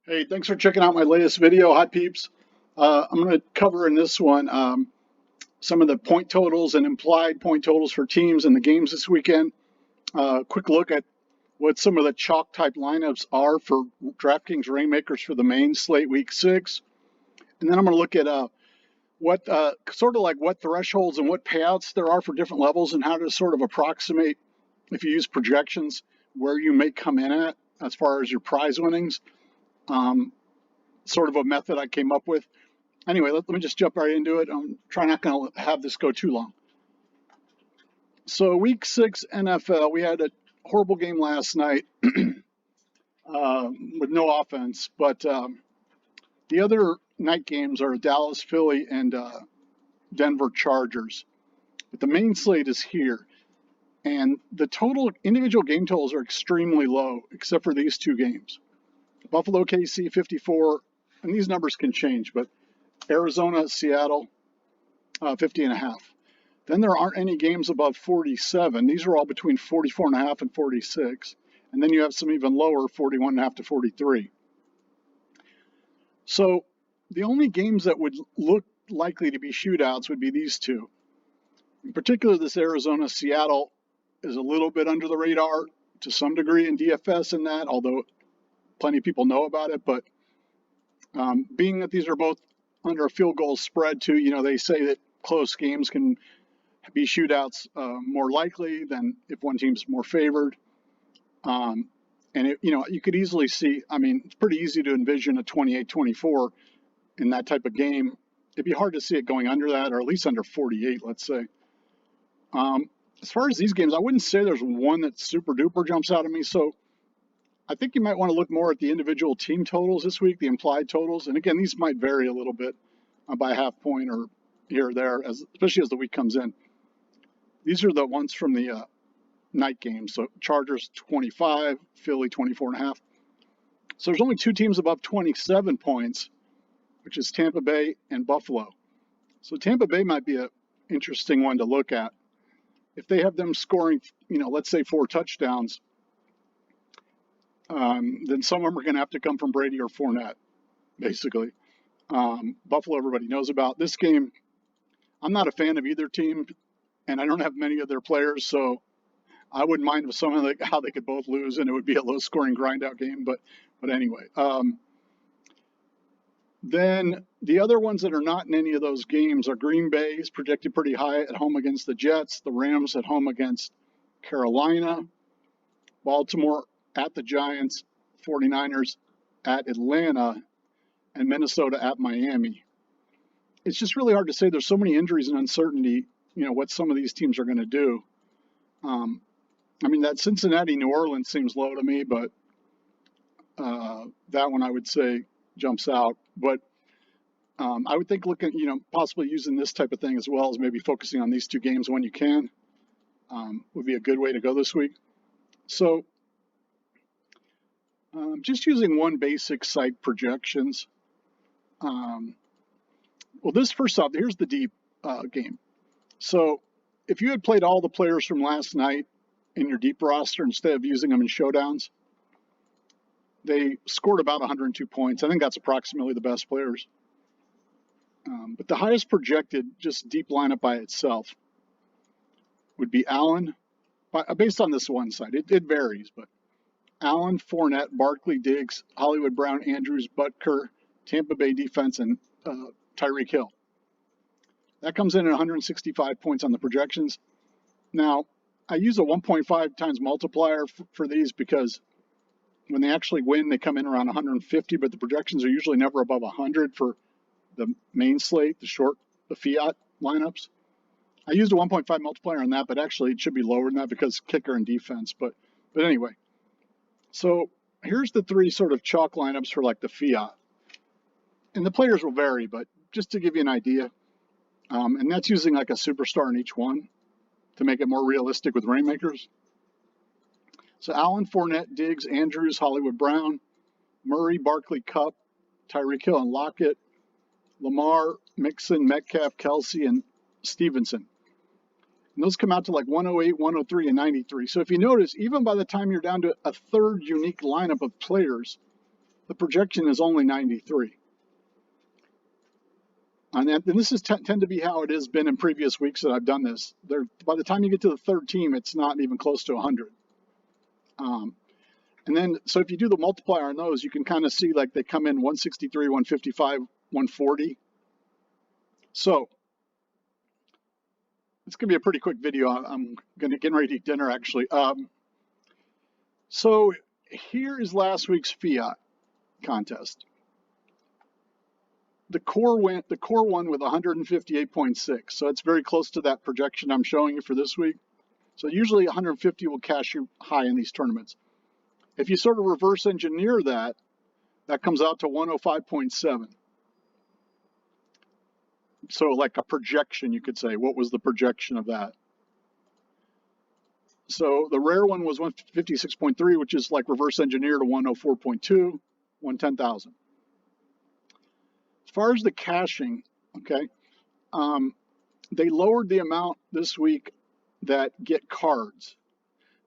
Hey, thanks for checking out my latest video, Hot Peeps. I'm going to cover in this one some of the point totals and implied point totals for teams in the games this weekend. Quick look at what some of the chalk type lineups are for DraftKings Rainmakers for the main slate week 6. And then I'm going to look at what sort of like what thresholds and what payouts there are for different levels and how to sort of approximate, if you use projections, where you may come in at as far as your prize winnings. Sort of a method I came up with. Anyway, let me just jump right into it. I'm trying not going to have this go too long. So week 6 NFL, we had a horrible game last night with no offense, but the other night games are Dallas, Philly, and Denver Chargers. But the main slate is here, and the total individual game totals are extremely low, except for these two games. Buffalo, KC, 54, and these numbers can change, but Arizona, Seattle, 50.5. Then there aren't any games above 47. These are all between 44.5 and 46. And then you have some even lower, 41.5 to 43. So the only games that would look likely to be shootouts would be these two. In particular, this Arizona-Seattle is a little bit under the radar to some degree in DFS in that, although plenty of people know about it. But being that these are both under a field goal spread too, they say that close games can be shootouts more likely than if one team's more favored. And you could easily see, it's pretty easy to envision a 28-24 in that type of game. It'd be hard to see it going under that, or at least under 48, let's say. As far as these games, I wouldn't say there's one that super duper jumps out at me. So I think you might want to look more at the individual team totals this week, the implied totals. And again, these might vary a little bit by a half point or here or there, especially as the week comes in. These are the ones from the night games. So Chargers 25, Philly 24.5. So there's only two teams above 27 points, which is Tampa Bay and Buffalo. So Tampa Bay might be an interesting one to look at. If they have them scoring, let's say 4 touchdowns, then some of them are going to have to come from Brady or Fournette, basically. Buffalo, everybody knows about. This game, I'm not a fan of either team, and I don't have many of their players, so I wouldn't mind with some of how they could both lose, and it would be a low-scoring grind-out game. But anyway, then the other ones that are not in any of those games are Green Bay is projected pretty high at home against the Jets, the Rams at home against Carolina, Baltimore at the Giants, 49ers at Atlanta, and Minnesota at Miami. It's just really hard to say. There's so many injuries and uncertainty, what some of these teams are going to do. That Cincinnati-New Orleans seems low to me, but that one I would say jumps out. But I would think looking, possibly using this type of thing as well as maybe focusing on these two games when you can would be a good way to go this week. So just using one basic site projections. Well, this first off, here's the deep game. So if you had played all the players from last night in your deep roster instead of using them in showdowns, they scored about 102 points. I think that's approximately the best players. But the highest projected just deep lineup by itself would be Allen, based on this one site. It varies, but Allen, Fournette, Barkley, Diggs, Hollywood Brown, Andrews, Butker, Tampa Bay defense, and Tyreek Hill. That comes in at 165 points on the projections. Now, I use a 1.5 times multiplier for these because when they actually win, they come in around 150, but the projections are usually never above 100 for the main slate, the Fiat lineups. I used a 1.5 multiplier on that, but actually it should be lower than that because kicker and defense. But anyway, so here's the 3 sort of chalk lineups for like the Fiat. And the players will vary, but just to give you an idea, and that's using like a superstar in each one to make it more realistic with Rainmakers. So Allen, Fournette, Diggs, Andrews, Hollywood Brown, Murray, Barkley, Cup, Tyreek Hill, and Lockett, Lamar, Mixon, Metcalf, Kelsey, and Stevenson. And those come out to like 108, 103, and 93. So if you notice, even by the time you're down to a third unique lineup of players, The projection is only 93. And this is tend to be how it has been in previous weeks that I've done this. By the time you get to the third team, it's not even close to 100. And then, so if you do the multiplier on those, you can kind of see like they come in 163, 155, 140. So it's going to be a pretty quick video. I'm getting ready to eat dinner, actually. So here is last week's Fiat contest. The core won with 158.6. So it's very close to that projection I'm showing you for this week. So usually 150 will cash you high in these tournaments. If you sort of reverse engineer that, that comes out to 105.7. So like a projection, you could say. What was the projection of that? So the rare one was 156.3, which is like reverse engineer to 104.2, 110,000. As far as the caching, okay, they lowered the amount this week that get cards.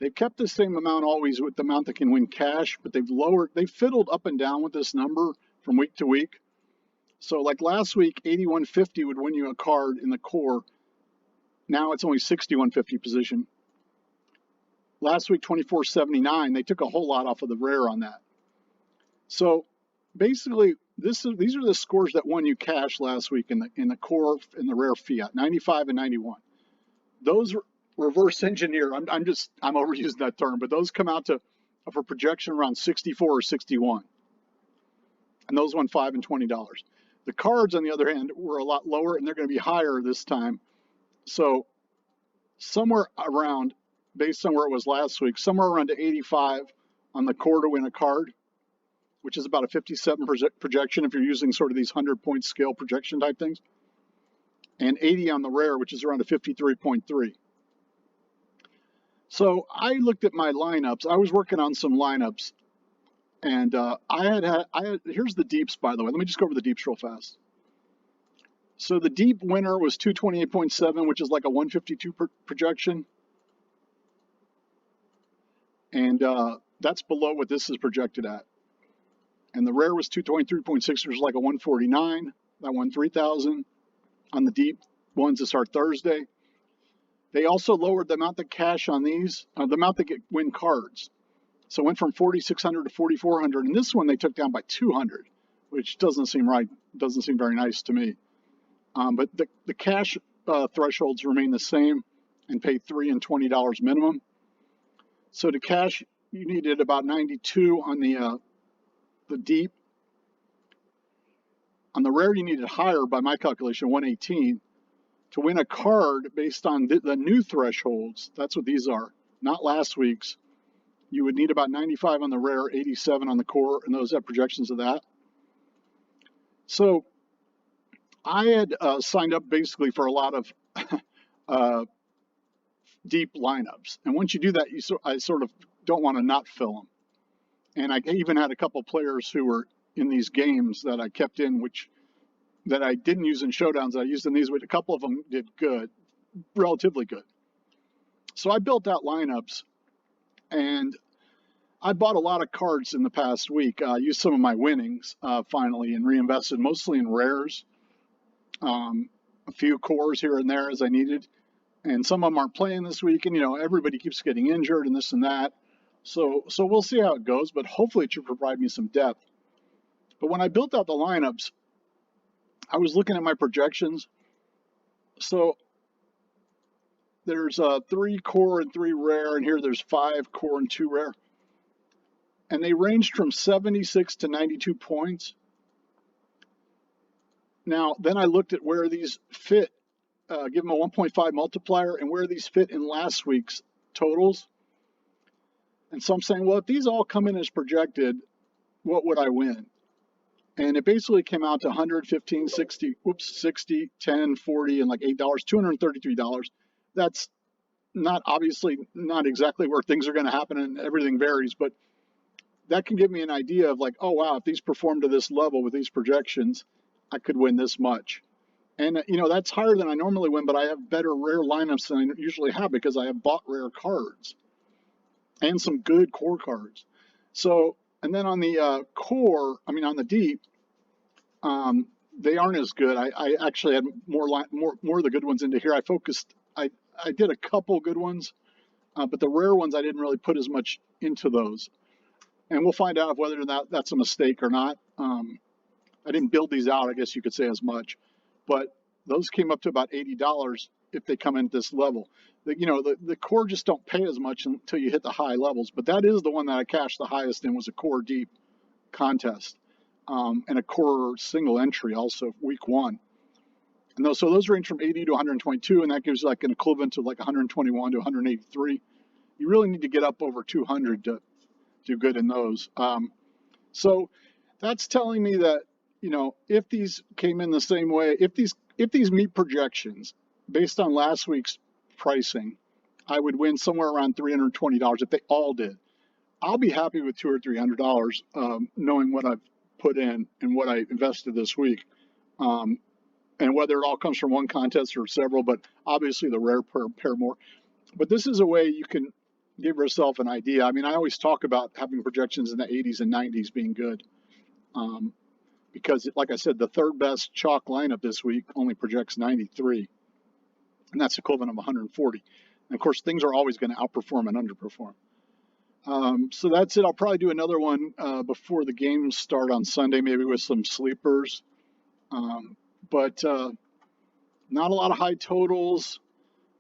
They've kept the same amount always with the amount that can win cash, but they've fiddled up and down with this number from week to week. So like last week, 8150 would win you a card in the core. Now it's only 6150 position. Last week, 2479, they took a whole lot off of the rare on that. So basically, these are the scores that won you cash last week in the core in the rare Fiat, 95 and 91. Those reverse engineer, I'm overusing that term, but those come out to for projection around 64 or 61. And those won $5 and $20. The cards, on the other hand, were a lot lower, and they're going to be higher this time. So somewhere around, based on where it was last week, somewhere around to 85 on the core to win a card, which is about a 57% projection if you're using sort of these 100-point scale projection type things, and 80 on the rare, which is around a 53.3. So I looked at my lineups. I was working on some lineups, and here's the deeps, by the way. Let me just go over the deeps real fast. So the deep winner was 228.7, which is like a 152 projection. And that's below what this is projected at. And the rare was 223.6, which is like a 149. That won 3,000 on the deep ones to start Thursday. They also lowered the amount that cash on these, the amount that win cards. So it went from 4,600 to 4,400. And this one they took down by 200, which doesn't seem right. Doesn't seem very nice to me. But the cash thresholds remain the same and pay $3 and $20 minimum. So to cash, you needed about 92 on the deep. On the rare, you needed higher by my calculation, 118. To win a card based on the new thresholds, that's what these are, not last week's, you would need about 95 on the rare, 87 on the core, and those have projections of that. So I had signed up basically for a lot of deep lineups. And once you do that, I sort of don't want to not fill them. And I even had a couple players who were in these games that I kept in, that I didn't use in showdowns. I used in these, but a couple of them did good, relatively good. So I built out lineups, and I bought a lot of cards in the past week. I used some of my winnings finally and reinvested mostly in rares, a few cores here and there as I needed. And some of them aren't playing this week, and everybody keeps getting injured and this and that. So we'll see how it goes, but hopefully it should provide me some depth. But when I built out the lineups, I was looking at my projections. So there's 3 core and 3 rare, and here there's 5 core and 2 rare. And they ranged from 76 to 92 points. Now, then I looked at where these fit, give them a 1.5 multiplier, and where these fit in last week's totals. And so I'm saying, well, if these all come in as projected, what would I win? And it basically came out to 115, 60, 10, 40, and like $8, $233. That's obviously not exactly where things are going to happen, and everything varies, but that can give me an idea of like, oh, wow, if these perform to this level with these projections, I could win this much. And, that's higher than I normally win, but I have better rare lineups than I usually have because I have bought rare cards and some good core cards. So And then on the core, I mean on the deep, they aren't as good. I actually had more of the good ones into here. I did a couple good ones, but the rare ones I didn't really put as much into those. And we'll find out whether or not that's a mistake or not. I didn't build these out, I guess you could say, as much, but those came up to about $80 if they come in at this level. The core just don't pay as much until you hit the high levels, but that is the one that I cashed the highest in, was a core deep contest, and a core single entry also week 1. And so those range from 80 to 122, and that gives like an equivalent of like 121 to 183. You really need to get up over 200 to do good in those. So that's telling me that, if these came in the same way, if these meet projections based on last week's pricing, I would win somewhere around $320 if they all did. I'll be happy with $200 or $300, knowing what I've put in and what I invested this week, and whether it all comes from one contest or several, but obviously the rare pair more. But this is a way you can give yourself an idea. I mean, I always talk about having projections in the 80s and 90s being good, because, like I said, the third best chalk lineup this week only projects 93, and that's equivalent of 140. And of course, things are always going to outperform and underperform. So that's it. I'll probably do another one before the games start on Sunday, maybe with some sleepers. But not a lot of high totals.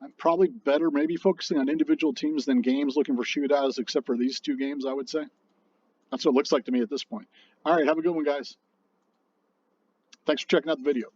I'm probably better maybe focusing on individual teams than games, looking for shootouts, except for these 2 games, I would say. That's what it looks like to me at this point. All right, have a good one, guys. Thanks for checking out the video.